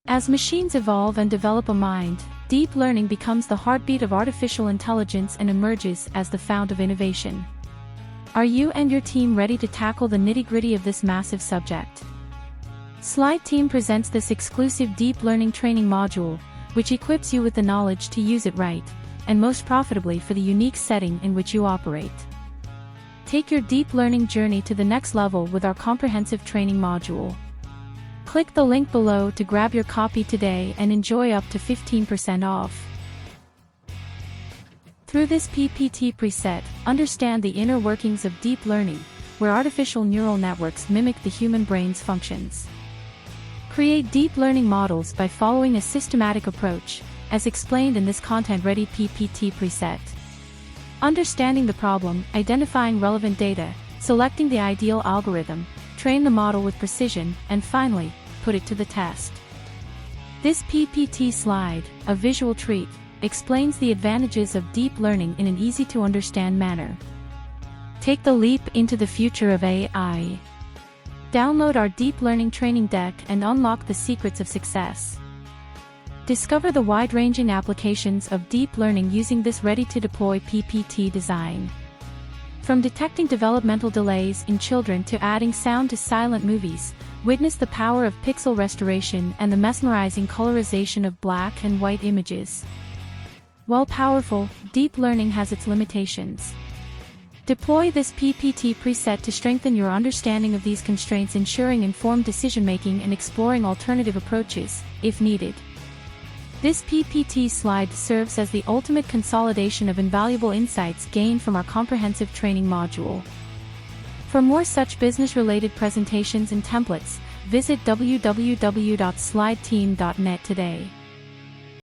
As machines evolve and develop a mind, deep learning becomes the heartbeat of artificial intelligence and emerges as the fount of innovation. Are you and your team ready to tackle the nitty-gritty of this massive subject? SlideTeam presents this exclusive deep learning training module, which equips you with the knowledge to use it right, and most profitably for the unique setting in which you operate. Take your deep learning journey to the next level with our comprehensive training module. Click the link below to grab your copy today and enjoy up to 15% off. Through this PPT preset, understand the inner workings of deep learning, where artificial neural networks mimic the human brain's functions. Create deep learning models by following a systematic approach, as explained in this content-ready PPT preset. Understanding the problem, identifying relevant data, selecting the ideal algorithm, train the model with precision, and finally, put it to the test. This PPT slide, a visual treat, explains the advantages of deep learning in an easy-to-understand manner. Take the leap into the future of AI. Download our deep learning training deck and unlock the secrets of success. Discover the wide-ranging applications of deep learning using this ready-to-deploy PPT design. From detecting developmental delays in children to adding sound to silent movies, witness the power of pixel restoration and the mesmerizing colorization of black and white images. While powerful, deep learning has its limitations. Deploy this PPT preset to strengthen your understanding of these constraints, ensuring informed decision-making and exploring alternative approaches, if needed. This PPT slide serves as the ultimate consolidation of invaluable insights gained from our comprehensive training module. For more such business-related presentations and templates, visit www.slideteam.net today.